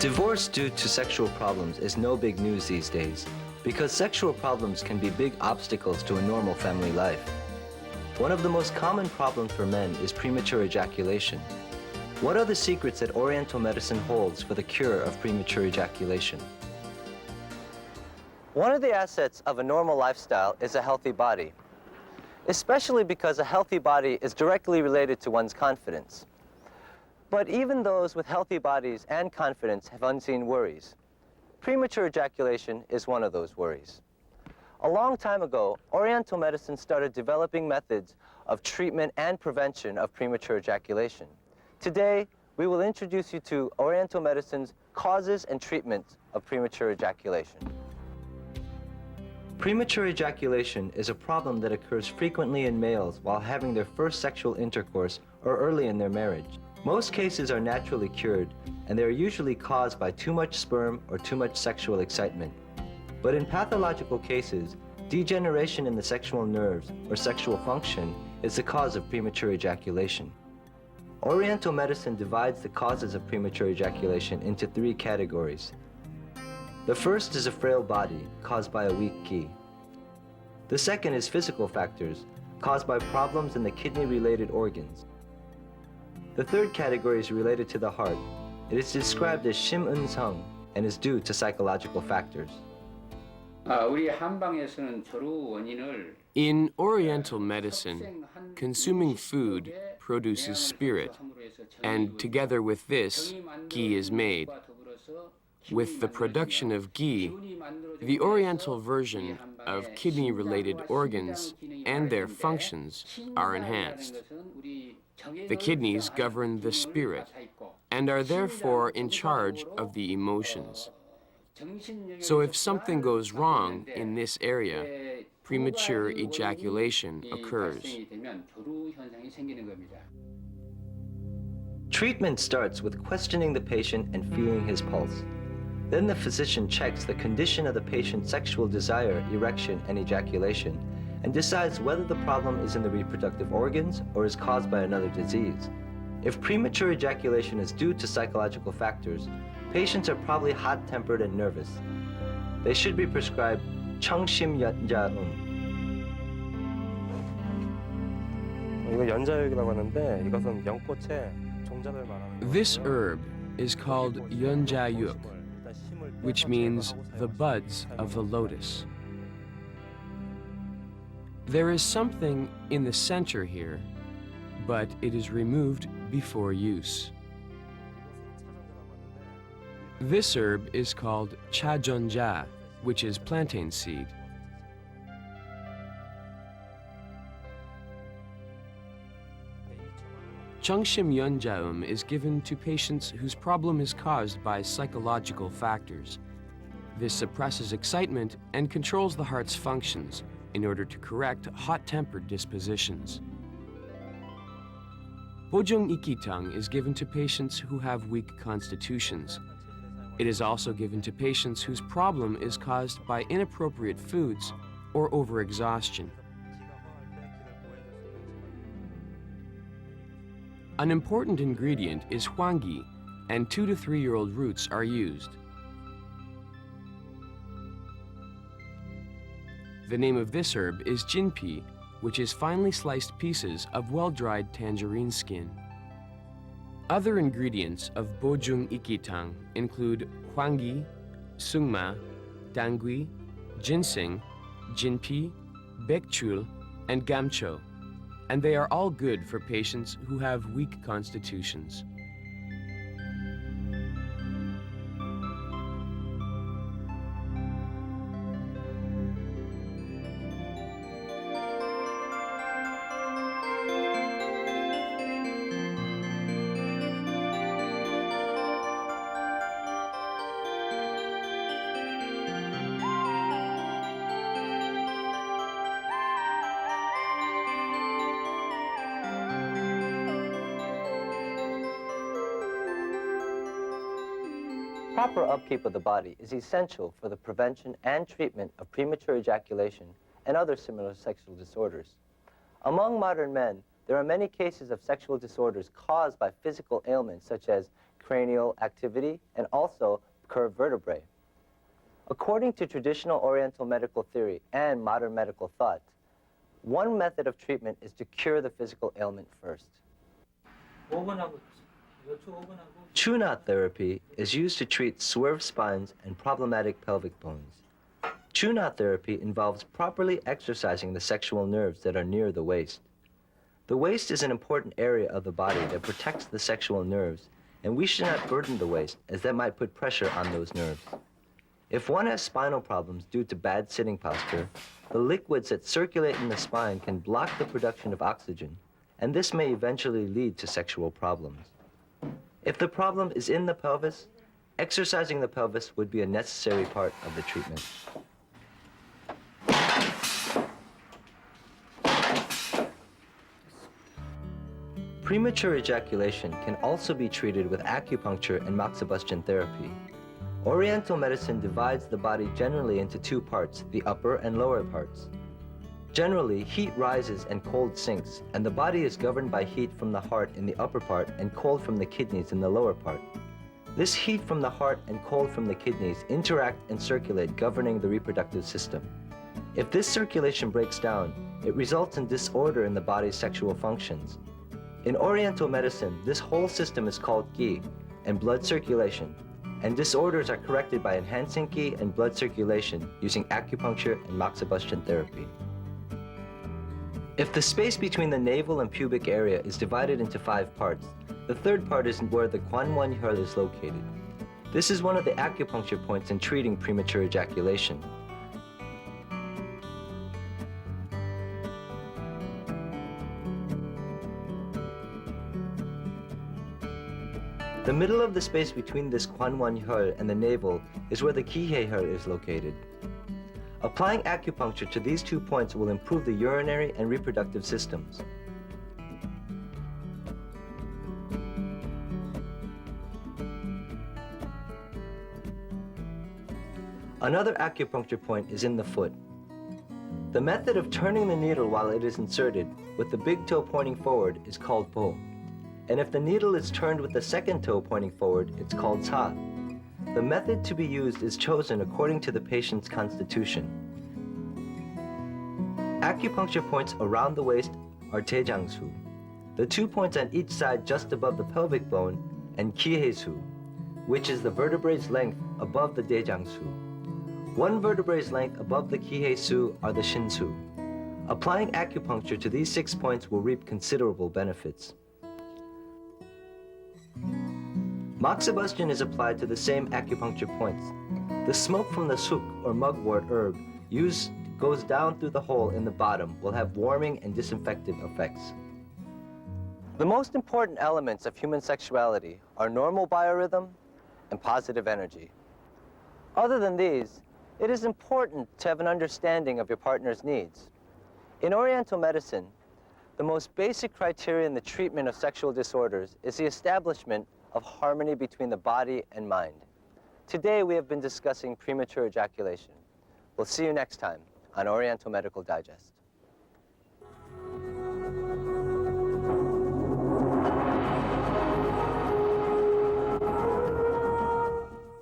Divorce due to sexual problems is no big news these days because sexual problems can be big obstacles to a normal family life. One of the most common problems for men is premature ejaculation. What are the secrets that Oriental medicine holds for the cure of premature ejaculation? One of the assets of a normal lifestyle is a healthy body, especially because a healthy body is directly related to one's confidence. But even those with healthy bodies and confidence have unseen worries. Premature ejaculation is one of those worries. A long time ago, Oriental medicine started developing methods of treatment and prevention of premature ejaculation. Today, we will introduce you to Oriental medicine's causes and treatments of premature ejaculation. Premature ejaculation is a problem that occurs frequently in males while having their first sexual intercourse or early in their marriage. Most cases are naturally cured, and they are usually caused by too much sperm or too much sexual excitement. But in pathological cases, degeneration in the sexual nerves or sexual function is the cause of premature ejaculation. Oriental medicine divides the causes of premature ejaculation into three categories. The first is a frail body caused by a weak qi. The second is physical factors caused by problems in the kidney-related organs. The third category is related to the heart. It is described as 심은성 and is due to psychological factors. In Oriental medicine, consuming food produces spirit, and together with this, ghee is made. With the production of ghee, the Oriental version of kidney-related organs and their functions are enhanced. The kidneys govern the spirit and are therefore in charge of the emotions. So if something goes wrong in this area, premature ejaculation occurs. Treatment starts with questioning the patient and feeling his pulse. Then the physician checks the condition of the patient's sexual desire, erection, and ejaculation, and decides whether the problem is in the reproductive organs or is caused by another disease. If premature ejaculation is due to psychological factors, patients are probably hot-tempered and nervous. They should be prescribed Chungshimyeonjaeum. 이거 연자육이라고 하는데 이것은 연꽃의 종자를 말하는. This herb is called Yeonjaeum, which means the buds of the lotus. There is something in the center here, but it is removed before use. This herb is called Chajeonja, which is plantain seed. Chungshimyeonjaeum is given to patients whose problem is caused by psychological factors. This suppresses excitement and controls the heart's functions in order to correct hot-tempered dispositions. Bojung ikitang is given to patients who have weak constitutions. It is also given to patients whose problem is caused by inappropriate foods or overexhaustion. An important ingredient is hwangi, and 2 to 3-year-old roots are used. The name of this herb is Jinpi, which is finely sliced pieces of well-dried tangerine skin. Other ingredients of bojung ikitang include hwangi, sungma, dangui, ginseng, jinpi, baekchul, and gamcho, and they are all good for patients who have weak constitutions. Proper upkeep of the body is essential for the prevention and treatment of premature ejaculation and other similar sexual disorders. Among modern men, there are many cases of sexual disorders caused by physical ailments such as cranial activity and also curved vertebrae. According to traditional Oriental medical theory and modern medical thought, one method of treatment is to cure the physical ailment first. Chuna therapy is used to treat swerve spines and problematic pelvic bones. Chuna therapy involves properly exercising the sexual nerves that are near the waist. The waist is an important area of the body that protects the sexual nerves, and we should not burden the waist, as that might put pressure on those nerves. If one has spinal problems due to bad sitting posture, the liquids that circulate in the spine can block the production of oxygen, and this may eventually lead to sexual problems. If the problem is in the pelvis, exercising the pelvis would be a necessary part of the treatment. Premature ejaculation can also be treated with acupuncture and Moxibustion therapy. Oriental medicine divides the body generally into two parts, the upper and lower parts. Generally, heat rises and cold sinks, and the body is governed by heat from the heart in the upper part and cold from the kidneys in the lower part. This heat from the heart and cold from the kidneys interact and circulate, governing the reproductive system. If this circulation breaks down, it results in disorder in the body's sexual functions. In Oriental medicine, this whole system is called qi and blood circulation, and disorders are corrected by enhancing qi and blood circulation using acupuncture and Moxibustion therapy. If the space between the navel and pubic area is divided into 5 parts, the third part is where the Gwanwon-hyeol is located. This is one of the acupuncture points in treating premature ejaculation. The middle of the space between this Gwanwon-hyeol and the navel is where the Kihye-hyeol is located. Applying acupuncture to these 2 points will improve the urinary and reproductive systems. Another acupuncture point is in the foot. The method of turning the needle while it is inserted with the big toe pointing forward is called po. And if the needle is turned with the second toe pointing forward, it's called sa. The method to be used is chosen according to the patient's constitution. Acupuncture points around the waist are Chajeonja. The 2 points on each side just above the pelvic bone, and Kihye-su, which is the vertebrae's length above the Daejangsu. 1 vertebrae's length above the Kihye-su are the Shin-su. Applying acupuncture to these 6 points will reap considerable benefits. Moxibustion is applied to the same acupuncture points. The smoke from the Ssook or mugwort herb used goes down through the hole in the bottom will have warming and disinfectant effects. The most important elements of human sexuality are normal biorhythm and positive energy. Other than these, it is important to have an understanding of your partner's needs. In Oriental medicine, the most basic criteria in the treatment of sexual disorders is the establishment of harmony between the body and mind. Today we have been discussing premature ejaculation. We'll see you next time on Oriental Medical Digest.